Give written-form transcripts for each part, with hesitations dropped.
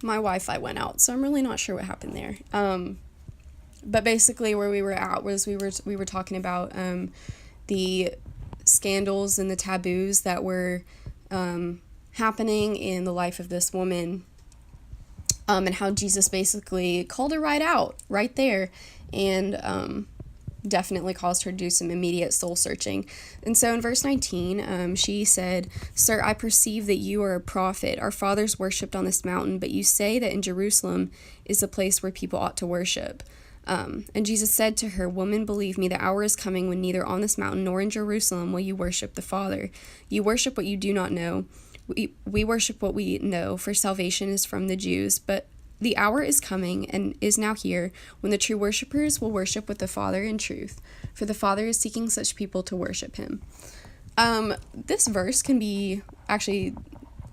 My Wi-Fi went out, so I'm really not sure what happened there. But basically where we were at was we were talking about the scandals and the taboos that were happening in the life of this woman, and how Jesus basically called her right out, right there, and definitely caused her to do some immediate soul searching. And so in verse 19, she said, "Sir, I perceive that you are a prophet. Our fathers worshipped on this mountain, but you say that in Jerusalem is the place where people ought to worship." And Jesus said to her, "Woman, believe me, the hour is coming when neither on this mountain nor in Jerusalem will you worship the Father. You worship what you do not know. We worship what we know, for salvation is from the Jews. But the hour is coming and is now here when the true worshipers will worship with the Father in truth, for the Father is seeking such people to worship him." This verse can be, actually,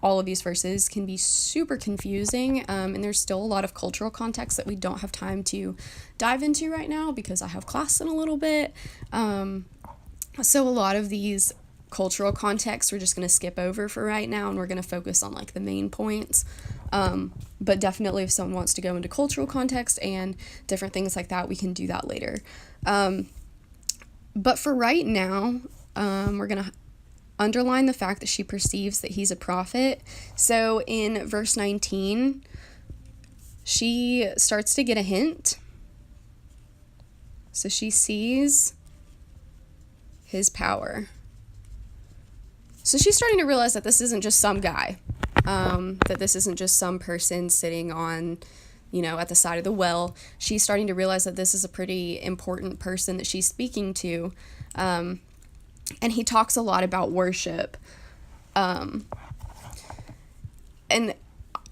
all of these verses can be super confusing, and there's still a lot of cultural context that we don't have time to dive into right now because I have class in a little bit. So a lot of these cultural contexts we're just going to skip over for right now, and we're going to focus on like the main points. But definitely if someone wants to go into cultural context and different things like that, we can do that later. But for right now, we're going to underline the fact that she perceives that he's a prophet. So in verse 19, she starts to get a hint. So she sees his power. So she's starting to realize that this isn't just some guy, that this isn't just some person sitting on, at the side of the well. She's starting to realize that this is a pretty important person that she's speaking to. And he talks a lot about worship. And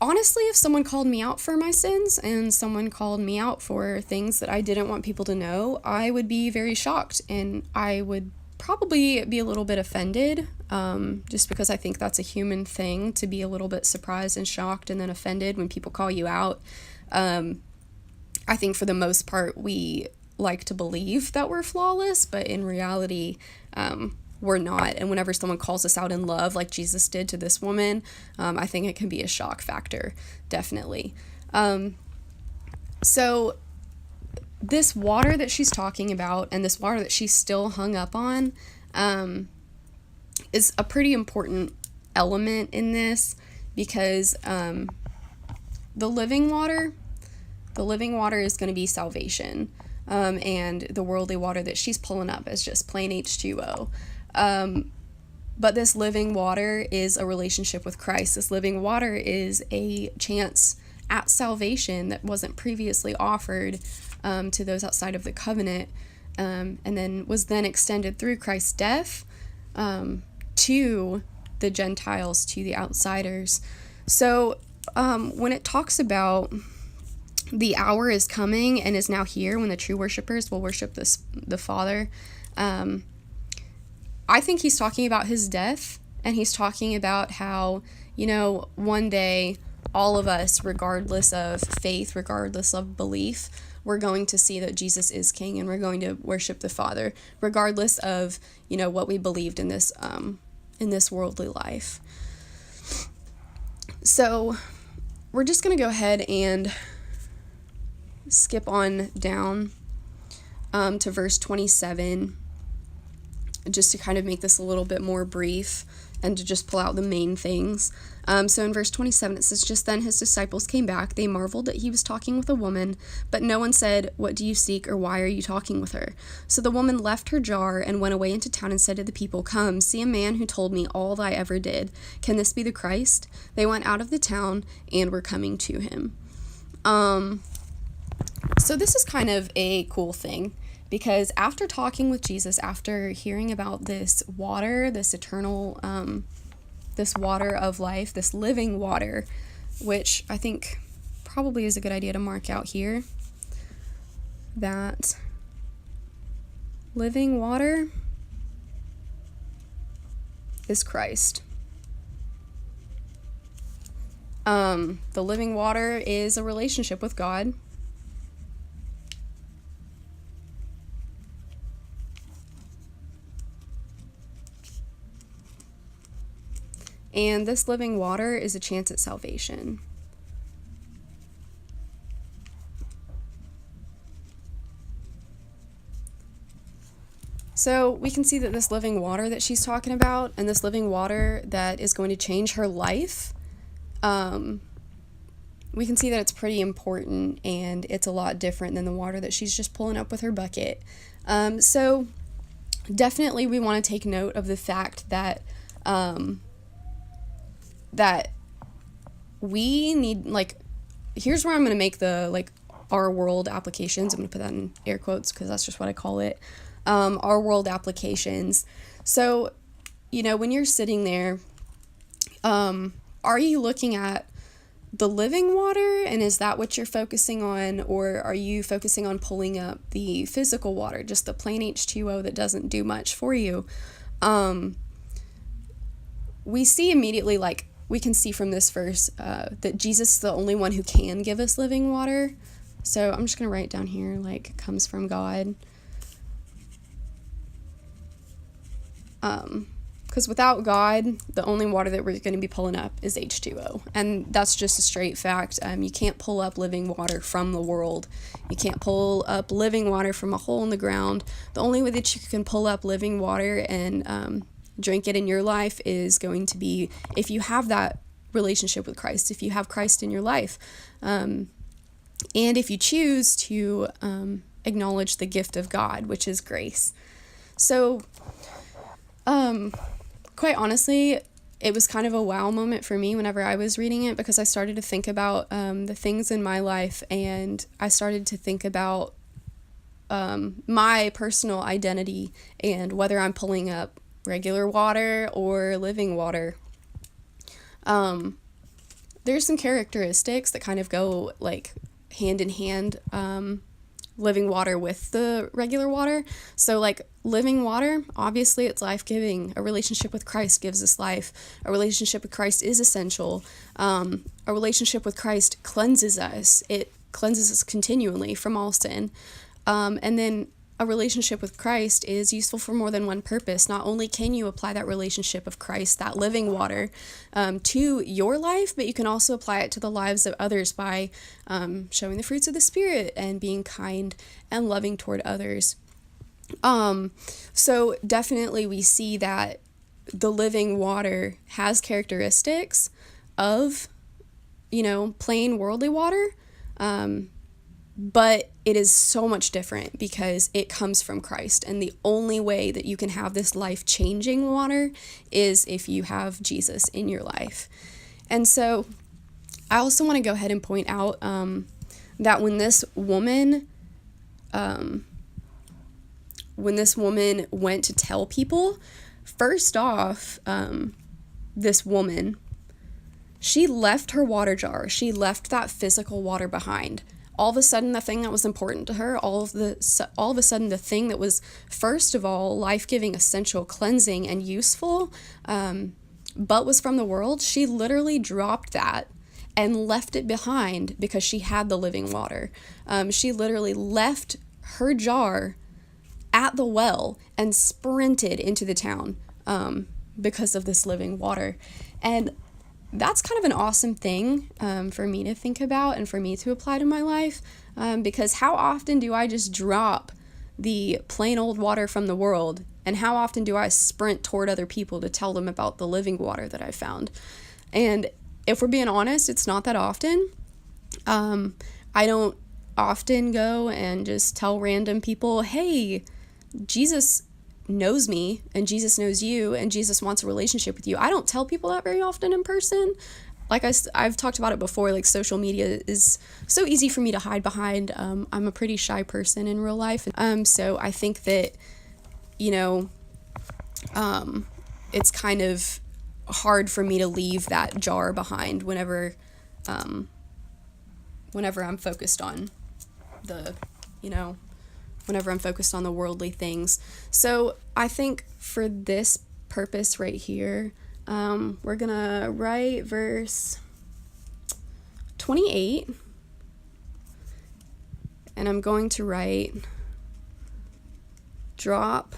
honestly, if someone called me out for my sins and someone called me out for things that I didn't want people to know, I would be very shocked, and I would probably be a little bit offended, just because I think that's a human thing, to be a little bit surprised and shocked and then offended when people call you out. I think for the most part we like to believe that we're flawless, but in reality we're not. And whenever someone calls us out in love like Jesus did to this woman, I think it can be a shock factor, definitely. So this water that she's talking about, and this water that she's still hung up on, is a pretty important element in this, because the living water is going to be salvation, and the worldly water that she's pulling up is just plain H2O. But this living water is a relationship with Christ. This living water is a chance at salvation that wasn't previously offered to those outside of the covenant, and then was then extended through Christ's death to the Gentiles, to the outsiders. So when it talks about the hour is coming and is now here when the true worshipers will worship the Father, I think he's talking about his death, and he's talking about how, one day all of us, regardless of faith, regardless of belief, we're going to see that Jesus is King, and we're going to worship the Father, regardless of, what we believed in this worldly life. So we're just going to go ahead and skip on down to verse 27, just to kind of make this a little bit more brief and to just pull out the main things. So in verse 27, it says, "Just then his disciples came back. They marveled that he was talking with a woman, but no one said, 'What do you seek?' or 'Why are you talking with her?' So the woman left her jar and went away into town and said to the people, 'Come, see a man who told me all that I ever did. Can this be the Christ?' They went out of the town and were coming to him." So this is kind of a cool thing, because after talking with Jesus, after hearing about this water, this eternal, this water of life, this living water, which I think probably is a good idea to mark out here, that living water is Christ. The living water is a relationship with God. And this living water is a chance at salvation. So we can see that this living water that she's talking about, and this living water that is going to change her life, we can see that it's pretty important, and it's a lot different than the water that she's just pulling up with her bucket. So definitely we want to take note of the fact that that we need, like, here's where I'm going to make the, like, our world applications. I'm going to put that in air quotes because that's just what I call it. Our world applications. So, when you're sitting there, are you looking at the living water, and is that what you're focusing on, or are you focusing on pulling up the physical water, just the plain H2O that doesn't do much for you? We see immediately, like, we can see from this verse that Jesus is the only one who can give us living water. So I'm just going to write down here, like, comes from God. Because without God, the only water that we're going to be pulling up is H2O. And that's just a straight fact. You can't pull up living water from the world. You can't pull up living water from a hole in the ground. The only way that you can pull up living water and drink it in your life is going to be if you have that relationship with Christ, if you have Christ in your life. And if you choose to acknowledge the gift of God, which is grace. So, quite honestly, it was kind of a wow moment for me whenever I was reading it, because I started to think about the things in my life, and I started to think about my personal identity and whether I'm pulling up regular water or living water. There's some characteristics that kind of go, like, hand in hand, living water with the regular water. So, like, living water, obviously it's life-giving. A relationship with Christ gives us life. A relationship with Christ is essential. A relationship with Christ cleanses us. It cleanses us continually from all sin. And then a relationship with Christ is useful for more than one purpose. Not only can you apply that relationship of Christ, that living water, to your life, but you can also apply it to the lives of others by showing the fruits of the Spirit and being kind and loving toward others. So definitely we see that the living water has characteristics of, plain worldly water, but it is so much different because it comes from Christ. And the only way that you can have this life-changing water is if you have Jesus in your life. And so I also want to go ahead and point out that when this woman went to tell people, first off, this woman, she left her water jar. She left that physical water behind. All of a sudden, the thing that was important to her, all of a sudden, the thing that was, first of all, life-giving, essential, cleansing, and useful, but was from the world, she literally dropped that and left it behind because she had the living water. She literally left her jar at the well and sprinted into the town because of this living water. And that's kind of an awesome thing for me to think about and for me to apply to my life, because how often do I just drop the plain old water from the world, and how often do I sprint toward other people to tell them about the living water that I found? And if we're being honest, it's not that often. I don't often go and just tell random people, hey, Jesus knows me and Jesus knows you and Jesus wants a relationship with you. I don't tell people that very often in person. Like I've talked about it before, like social media is so easy for me to hide behind. I'm a pretty shy person in real life. So I think that, it's kind of hard for me to leave that jar behind whenever I'm focused on whenever I'm focused on the worldly things. So I think for this purpose right here, we're gonna write verse 28, and I'm going to write, drop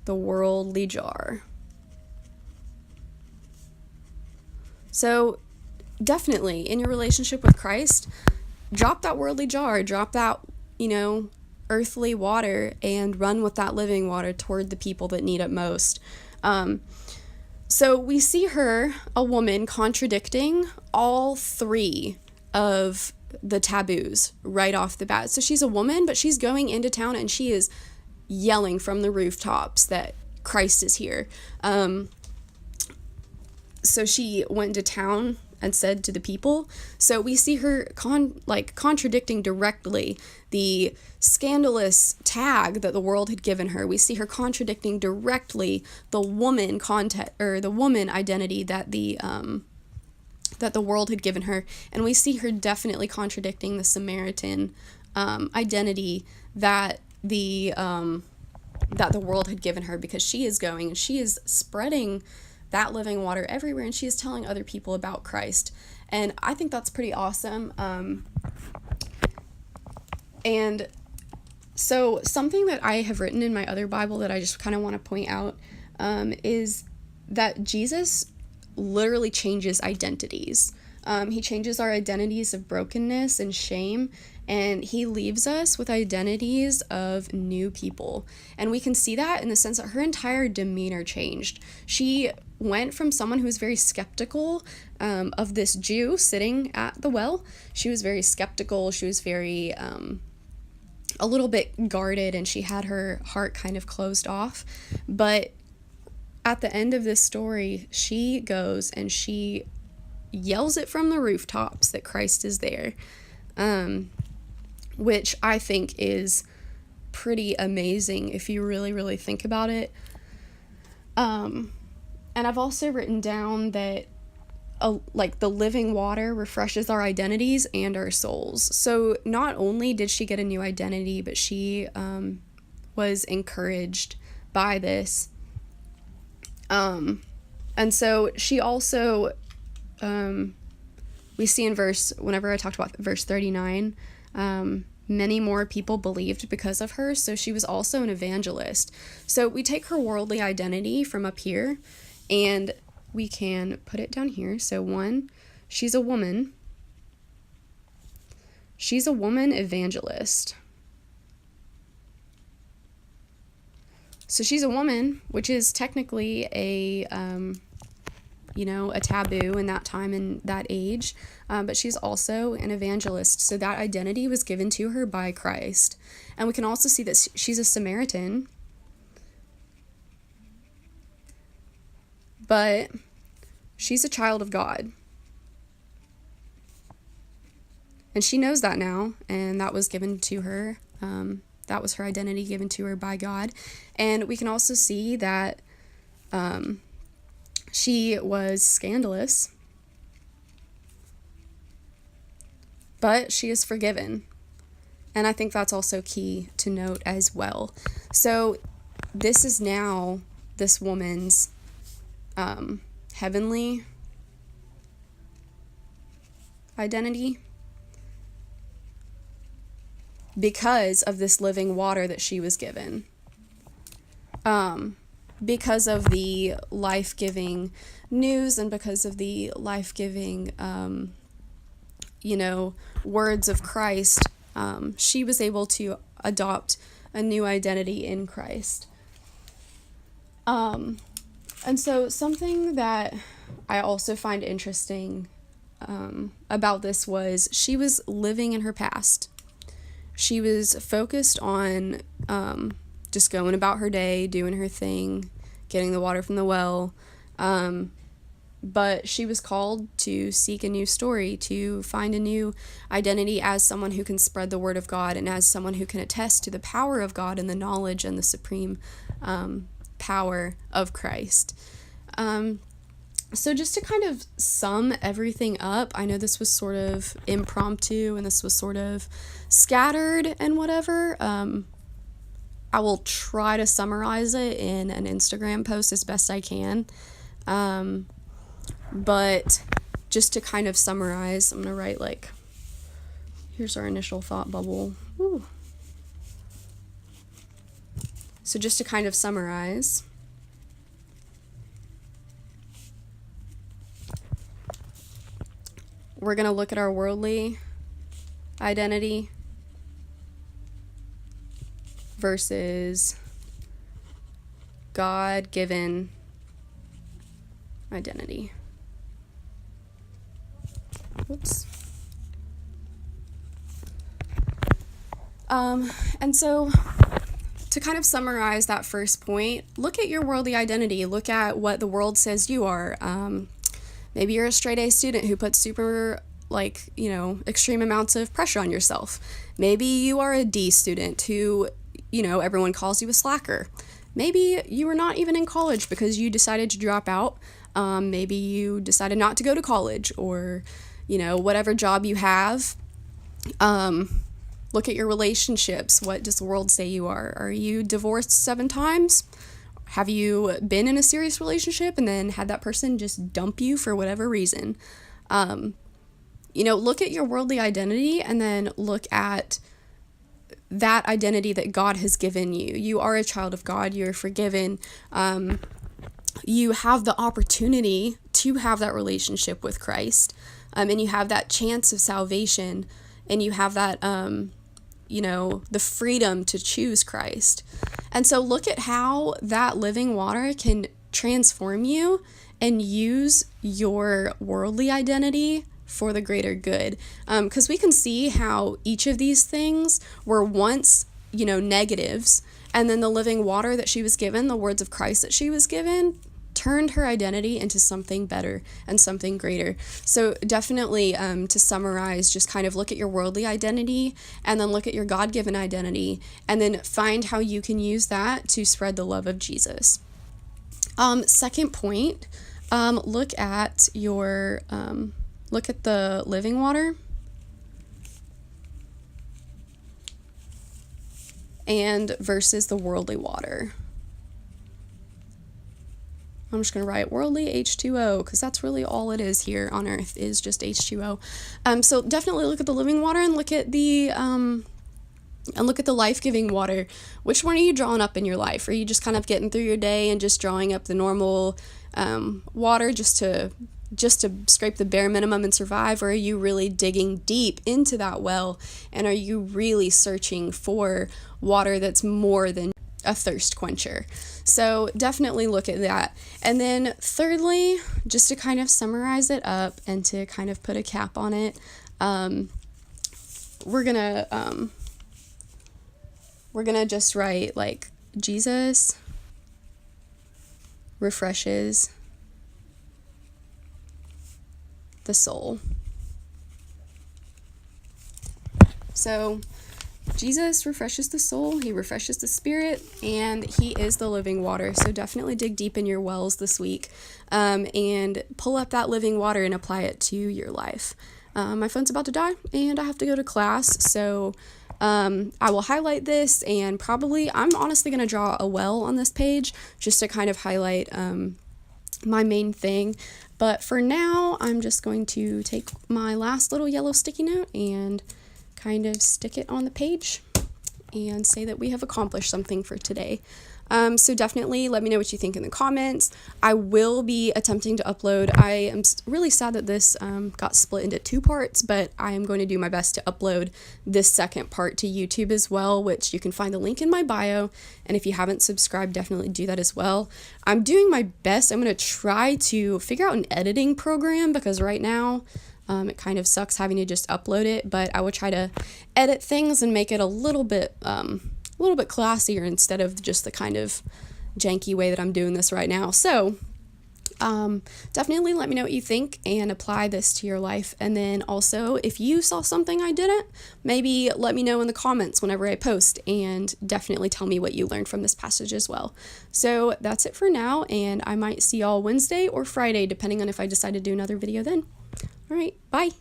the worldly jar. So definitely in your relationship with Christ, drop that worldly jar, drop that, earthly water and run with that living water toward the people that need it most. So we see her, a woman, contradicting all three of the taboos right off the bat. So she's a woman, but she's going into town and she is yelling from the rooftops that Christ is here. So she went to town and said to the people. So we see her contradicting directly the scandalous tag that the world had given her. We see her contradicting directly the woman the woman identity that the world had given her, and we see her definitely contradicting the Samaritan identity that the world had given her, because she is going and she is spreading that living water everywhere, and she is telling other people about Christ. And I think that's pretty awesome. And so something that I have written in my other Bible that I just kind of want to point out is that Jesus literally changes identities. He changes our identities of brokenness and shame, and he leaves us with identities of new people. And we can see that in the sense that her entire demeanor changed. She went from someone who was very skeptical of this Jew sitting at the well. She was very skeptical. She was very a little bit guarded, and she had her heart kind of closed off. But at the end of this story, she goes and she yells it from the rooftops that Christ is there, which I think is pretty amazing if you really, really think about it. And I've also written down that the living water refreshes our identities and our souls. So not only did she get a new identity, but she was encouraged by this. And so she also, we see in whenever I talked about verse 39, many more people believed because of her. So she was also an evangelist. So we take her worldly identity from up here and we can put it down here. So one, she's a woman. She's a woman evangelist. So she's a woman, which is technically a taboo in that time and that age, but she's also an evangelist. So that identity was given to her by Christ. And we can also see that she's a Samaritan, but she's a child of God. And she knows that now, and that was given to her. That was her identity given to her by God. And we can also see that she was scandalous, but she is forgiven. And I think that's also key to note as well. So this is now this woman's heavenly identity, because of this living water that she was given. Because of the life-giving news and because of the life-giving, words of Christ, she was able to adopt a new identity in Christ. And so something that I also find interesting about this was she was living in her past. She was focused on just going about her day, doing her thing, getting the water from the well. But she was called to seek a new story, to find a new identity as someone who can spread the word of God and as someone who can attest to the power of God and the knowledge and the supreme power of Christ. So just to kind of sum everything up, I know this was sort of impromptu and this was sort of scattered and whatever. I will try to summarize it in an Instagram post as best I can. But just to kind of summarize, I'm going to write here's our initial thought bubble. Woo. So just to kind of summarize, we're going to look at our worldly identity. versus God-given identity. Oops. And so to kind of summarize that first point, look at your worldly identity. Look at what the world says you are. Maybe you're a straight A student who puts super, extreme amounts of pressure on yourself. Maybe you are a D student who, everyone calls you a slacker. Maybe you were not even in college because you decided to drop out. Maybe you decided not to go to college, or, whatever job you have. Look at your relationships. What does the world say you are? Are you divorced 7 times? Have you been in a serious relationship and then had that person just dump you for whatever reason? Look at your worldly identity and then look at that identity that God has given you. You are a child of God. You're forgiven. You have the opportunity to have that relationship with Christ. And you have that chance of salvation. And you have that, the freedom to choose Christ. And so look at how that living water can transform you and use your worldly identity for the greater good. Because we can see how each of these things were once, negatives. And then the living water that she was given, the words of Christ that she was given, turned her identity into something better and something greater. So definitely, to summarize, just kind of look at your worldly identity and then look at your God-given identity and then find how you can use that to spread the love of Jesus. Second point, look at the living water and versus the worldly water. I'm just going to write worldly H2O because that's really all it is here on earth, is just H2O. So definitely look at the living water and look at the life-giving water. Which one are you drawing up in your life? Are you just kind of getting through your day and just drawing up the normal water just to scrape the bare minimum and survive? Or are you really digging deep into that well? And are you really searching for water that's more than a thirst quencher? So definitely look at that. And then thirdly, just to kind of summarize it up and to kind of put a cap on it, we're gonna just write Jesus refreshes the soul. So Jesus refreshes the soul, he refreshes the spirit, and he is the living water. So definitely dig deep in your wells this week and pull up that living water and apply it to your life. My phone's about to die and I have to go to class, so I will highlight this, and probably I'm honestly going to draw a well on this page just to kind of highlight my main thing. But for now, I'm just going to take my last little yellow sticky note and kind of stick it on the page and say that we have accomplished something for today. So definitely let me know what you think in the comments. I will be attempting to upload. I am really sad that this got split into 2 parts, but I am going to do my best to upload this second part to YouTube as well, which you can find the link in my bio. And if you haven't subscribed, definitely do that as well. I'm doing my best. I'm going to try to figure out an editing program, because right now it kind of sucks having to just upload it, but I will try to edit things and make it a little bit classier instead of just the kind of janky way that I'm doing this right now. So definitely let me know what you think and apply this to your life. And then also, if you saw something I didn't, maybe let me know in the comments whenever I post, and definitely tell me what you learned from this passage as well. So that's it for now, and I might see y'all Wednesday or Friday, depending on if I decide to do another video then. All right, bye.